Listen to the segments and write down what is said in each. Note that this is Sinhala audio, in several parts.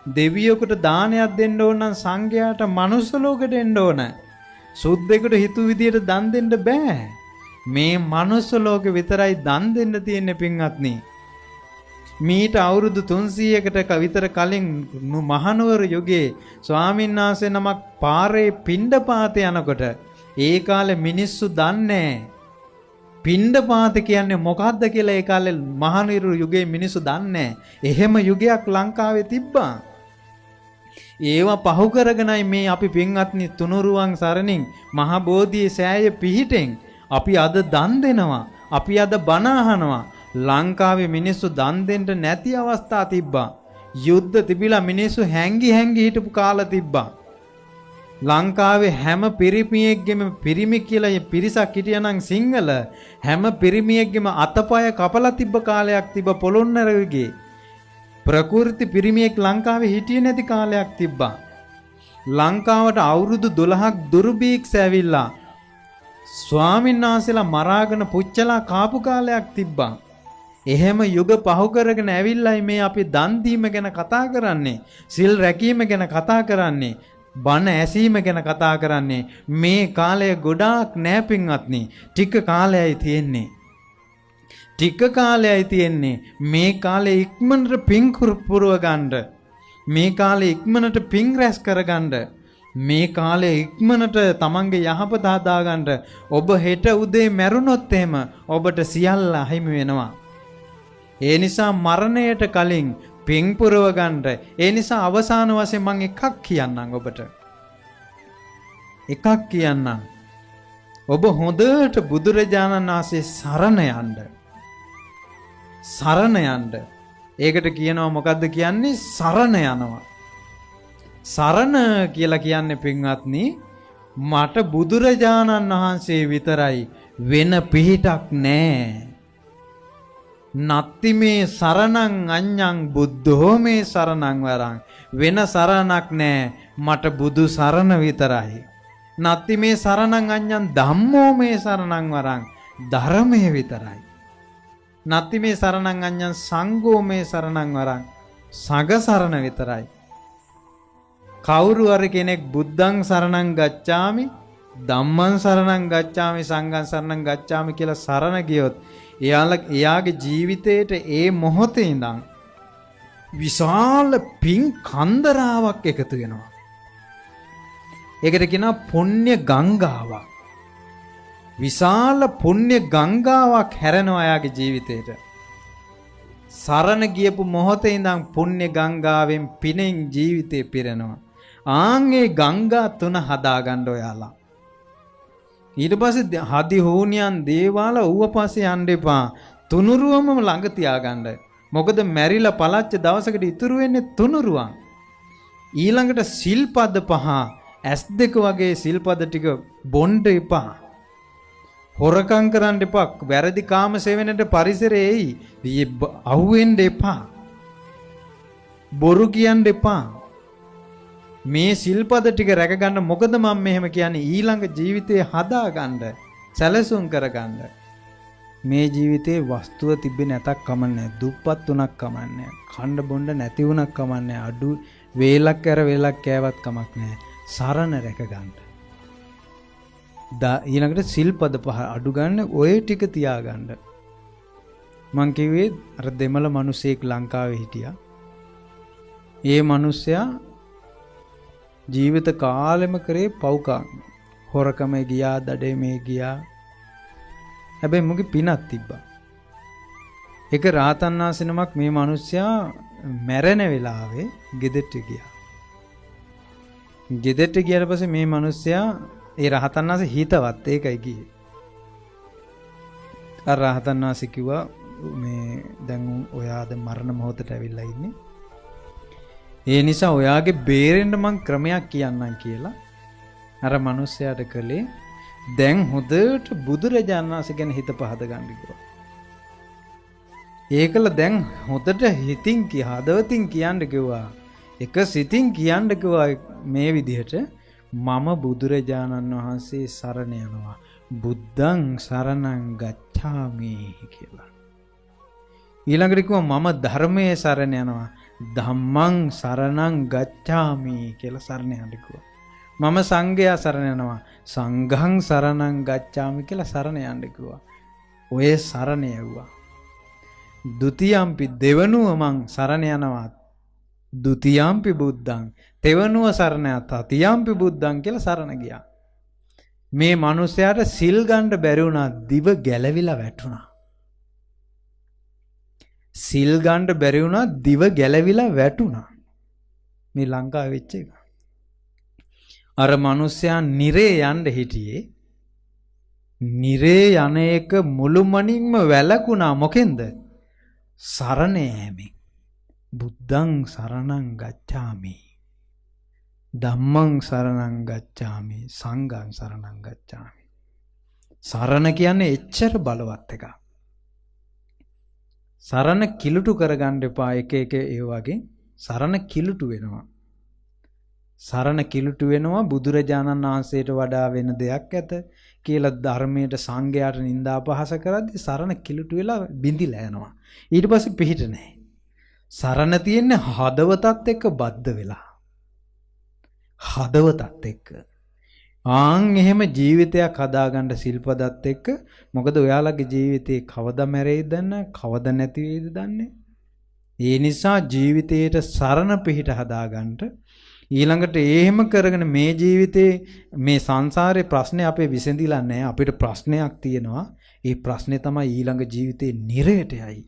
දෙවියෙකුට දානයක් දෙන්න ඕන නම් සංඝයාට මනුස්ස ලෝකෙට එන්න ඕන. සුද්දෙකුට හිතු විදියට දන් දෙන්න බෑ. මේ මනුස්ස ලෝකෙ විතරයි දන් දෙන්න තියෙන්නේ පින්වත්නි. මීට අවුරුදු 300කට විතර කලින් මහනුවර යුගයේ ස්වාමීන් වහන්සේ නමක් පාරේ පිණ්ඩපාත යනකොට ඒ කාලේ මිනිස්සු දන්නේ පිණ්ඩපාත කියන්නේ මොකද්ද කියලා ඒ කාලේ මහනුවර යුගයේ මිනිස්සු දන්නේ. එහෙම යුගයක් ලංකාවේ තිබ්බා. ඒවා පහු කරගෙනයි මේ අපි පින්වත්නි තුනුරුවන් සරණින් මහ බෝධියේ සෑය පිහිටෙන් අපි අද දන් දෙනවා. අපි අද බණ අහනවා. ලංකාවේ මිනිස්සු දන් දෙන්න නැති අවස්ථා තිබ්බා. යුද්ධ තිබිලා මිනිස්සු හැංගි හිටපු කාල තිබ්බා. ලංකාවේ හැම පිරිමියෙක්ගෙම පිරිමි කියලා පිරිසක් හිටියනම් සිංහල හැම පිරිමියෙක්ගෙම අතපය කපලා තිබ්බ කාලයක් තිබ්බ පොළොන්නරුවේ. ප්‍රකෘති පිරිමියෙක් ලංකාවේ හිටියේ නැති කාලයක් තිබ්බා. ලංකාවට අවුරුදු 12ක් දුර්භීක්ෂ ඇවිල්ලා ස්වාමීන් වහන්සේලා මරාගෙන පුච්චලා කාපු කාලයක් තිබ්බා. එහෙම යුග පහු කරගෙන ඇවිල්ලායි මේ අපි දන් දීම ගැන කතා කරන්නේ. සිල් රැකීම ගැන කතා කරන්නේ. බණ ඇසීම ගැන කතා කරන්නේ. මේ කාලය ගොඩාක් නෑ පින්වත්නි. ටික කාලයයි තියෙන්නේ. ටික කාලයයි තියෙන්නේ. මේ කාලේ ඉක්මනට පින් පුරව ගන්න. මේ කාලේ ඉක්මනට පින් රැස් කරගන්න. මේ කාලේ ඉක්මනට තමන්ගේ යහපත හදා ගන්න. ඔබ හෙට උදේ මැරුණොත් එහෙම ඔබට සියල්ල අහිමි වෙනවා. ඒ නිසා මරණයට කලින් පින් පුරව ගන්න. ඒ නිසා අවසාන වශයෙන් මම එකක් කියන්නම් ඔබට. එකක් කියන්නම්. ඔබ හොඳට බුදුරජාණන් වහන්සේ සරණ යන්න. සරණ යන්න. ඒකට කියනවා මොකද්ද කියන්නේ? සරණ යනවා. සරණ කියලා කියන්නේ පින්වත්නි මට බුදුරජාණන් වහන්සේ විතරයි වෙන පිහිටක් නැහැ. නත්ති මේ සරණං අඤ්ඤං බුද්ධෝ මේ සරණං වරං. වෙන සරණක් නැහැ. මට බුදු සරණ විතරයි. නත්ති මේ සරණං අඤ්ඤං ධම්මෝ මේ සරණං වරං. ධර්මයේ විතරයි. නත්ති මේ සරණං අඤ්ඤං සංඝෝ මේ සරණං වරං. සංඝ සරණ විතරයි. කවුරු හරි කෙනෙක් බුද්ධං සරණං ගච්ඡාමි ධම්මං සරණං ගච්ඡාමි සංඝං සරණං ගච්ඡාමි කියලා සරණ ගියොත් එයාගේ ජීවිතේට ඒ මොහොතේ ඉඳන් විශාල පින් කන්දරාවක් එකතු වෙනවා. ඒකට කියනවා පුණ්‍ය ගංගාවක්. විශාල පුණ්‍ය ගංගාවක් හැරෙනවා එයාගේ ජීවිතේට. සරණ ගියපු මොහොතේ ඉඳන් පුණ්‍ය ගංගාවෙන් පිනෙන් ජීවිතේ පිරෙනවා. ආන්ගේ ගංගා තුන හදාගන්න ඔයාලා. ඊට පස්සේ හදි හෝනියන් දේවාල ඌව පස්සේ යන්න එපා. තුනුරුවම ළඟ තියාගන්න. මොකද මැරිලා පළච්ච දවසකට ඉතුරු වෙන්නේ තුනුරුවන්. ඊළඟට සිල්පද 5 S2 වගේ සිල්පද ටික බොන්න එපා. හොරකම් කරන්න එපා. වැරදි කාම සේවනයේ පරිසරයේ අහුවෙන්න එපා. බොරු කියන්න එපා. මේ සිල්පද ටික රැකගන්න. මොකද මම මෙහෙම කියන්නේ ඊළඟ ජීවිතේ හදාගන්න, සැලසුම් කරගන්න. මේ ජීවිතේ වස්තුව තිබෙන්නේ නැතක් කමන්නේ. දුප්පත් උනක් කමන්නේ. කන්න බොන්න නැති උනක් කමන්නේ. අඩු වේලක් කර වේලක් කෑවත් කමක් නැහැ. සරණ රැකගන්න. ඊළඟට සිල්පද 5 අඩු ගන්න ඔය ටික තියාගන්න. මං කිව්වේ අර දෙමළ මිනිසෙක් ලංකාවේ හිටියා. ඒ මිනිසයා ජීවිත කාලෙම කරේ පව්කම්. හොරකමේ ගියා, දඩේමේ ගියා. හැබැයි මුගේ පිනක් තිබ්බා. එක රාතන් වහන්සේ නමක් මේ මිනිසයා මැරෙන වෙලාවේ ගෙදරට ගියා. ගෙදරට ගියාට පස්සේ මේ මිනිසයා ඒ රහතන් වහන්සේ හිතවත් ඒකයි ගියේ. අර රහතන් වහන්සේ කිව්වා මේ දැන් ඔයාද මරණ මොහොතට ඇවිල්ලා ඉන්නේ. ඒ නිසා ඔයාගේ බේරෙන්න මං ක්‍රමයක් කියන්නම් කියලා අර මිනිස්සයාට කළේ දැන් හොඳට බුදුරජාණන් වහන්සේ ගැන හිත පහද ගන්න කිව්වා. ඒකල දැන් හොඳට හිතින් හදවතින් කියන්න කිව්වා. එක සිතින් කියන්න කිව්වා මේ විදිහට මම බුදුරජාණන් වහන්සේ සරණ යනවා. බුද්ධං සරණං ගච්ඡාමි කියලා. ඊළඟට කිව්වා මම ධර්මයේ සරණ යනවා. ධම්මං සරණං ගච්ඡාමි කියලා සරණ යන්න කිව්වා. මම සංඝයා සරණ යනවා. සංඝං සරණං ගච්ඡාමි කියලා සරණ යන්න කිව්වා. ඔය සරණ යවුවා. ဒ ුතියම්පි දෙවනුව මං සරණ යනවා. ဒ ුතියම්පි බුද්ධං තෙවනුව සරණ යත තියම්පි බුද්ධං කියලා සරණ ගියා. මේ මිනිසයාට සිල් ගන්න බැරි වුණා. දිව ගැලවිලා වැටුණා. සිල් ගන්න බැරි වුණා. දිව ගැලවිලා වැටුණා. මේ ලංකාවේ වෙච්ච එක. අර මිනිසයා නිරේ යන්න හිටියේ. නිරේ යන එක මුළුමනින්ම වැළකුණා. මොකෙන්ද? සරණ යෑමෙන්. බුද්ධං සරණං ගච්ඡාමි. ධම්මං සරණං ගච්ඡාමි. සංඝං සරණං ගච්ඡාමි. සරණ කියන්නේ එච්චර බලවත් එකක්. සරණ කිලුටු කරගන්න එපා. එක ඒ වගේ සරණ කිලුටු වෙනවා. සරණ කිලුටු වෙනවා බුදුරජාණන් වහන්සේට වඩා වෙන දෙයක් ඇත කියලා ධර්මයට සංඝයාට නිඳා අපහාස කරද්දී සරණ කිලුටු වෙලා බිඳිලා යනවා. ඊට පස්සේ පිහිට නැහැ. සරණ තියෙන්නේ හදවතත් එක්ක බද්ධ වෙලා. හදවතත් එක්ක. ආන් එහෙම ජීවිතයක් හදාගන්න සිල්පදත් එක්ක. මොකද ඔයාලගේ ජීවිතේ කවදා මැරෙයිද දන්නේ, කවදා නැති වෙයිද දන්නේ. ඒ නිසා ජීවිතේට සරණ පිහිට හදාගන්න ඊළඟට එහෙම කරගෙන මේ ජීවිතේ මේ සංසාරේ ප්‍රශ්නේ අපේ විසඳිලා නැහැ. අපිට ප්‍රශ්නයක් තියෙනවා. ඒ ප්‍රශ්නේ තමයි ඊළඟ ජීවිතේ නිරයට යයි.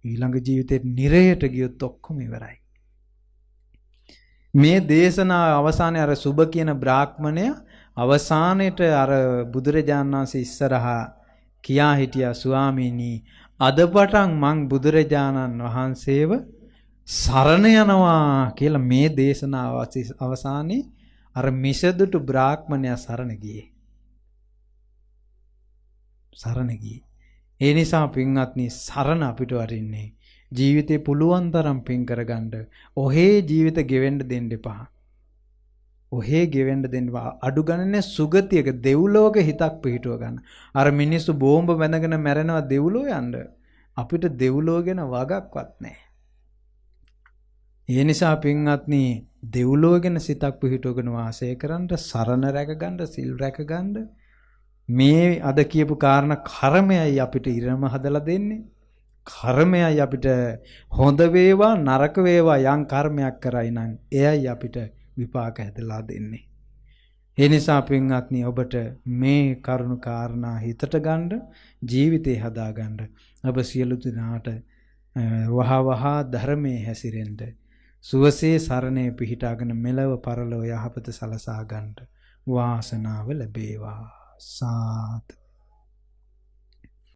ඊළඟ ජීවිතේ නිරයට ගියොත් ඔක්කොම ඉවරයි. මේ දේශනාව අවසානයේ අර සුබ කියන බ්‍රාහ්මණය අවසානයේට අර බුදුරජාණන් වහන්සේ ඉස්සරහා කියා හිටියා ස්වාමීනි අද පටන් මං බුදුරජාණන් වහන්සේව සරණ යනවා කියලා මේ දේශනාව අවසානයේ අර මිසදුටු බ්‍රාහ්මණයා සරණ ගියේ. සරණ ගියේ. ඒ නිසා පින්වත්නි සරණ අපිට වරින්නේ ජීවිතේ පුළුවන් තරම් පින් කරගන්න. ඔහේ ජීවිත ගෙවෙන්න දෙන්න එපා. ඔහේ ගෙවෙන්න දෙන්න එපා. අඩු ගණනේ සුගතියක දෙව්ලෝක හිතක් පිහිටුව ගන්න. අර මිනිස්සු බෝම්බ බැඳගෙන මැරෙනවා දෙව්ලෝ යන්න. අපිට දෙව්ලෝ ගැන වගක්වත් නැහැ. ඒ නිසා පින්වත්නි දෙව්ලෝ ගැන සිතක් පිහිටවගෙන වාසය කරන්න, සරණ රැකගන්න, සිල් රැකගන්න. මේ අද කියපු කාරණා කර්මයයි අපිට ඉරම හදලා දෙන්නේ. කර්මයයි අපිට හොඳ වේවා නරක වේවා යම් කර්මයක් කරයි නම් එයයි අපිට විපාක හැදලා දෙන්නේ. ඒ නිසා පින්වත්නි ඔබට මේ කරුණු කාරණා හිතට ගන්න, ජීවිතේ හදා ගන්න. ඔබ සියලු දෙනාට වහවහ ධර්මයේ හැසිරෙන්න, සුවසේ සරණේ පිහිටාගෙන මෙලව පරලොව යහපත සලසා ගන්නට වාසනාව ලැබේවා. සාදු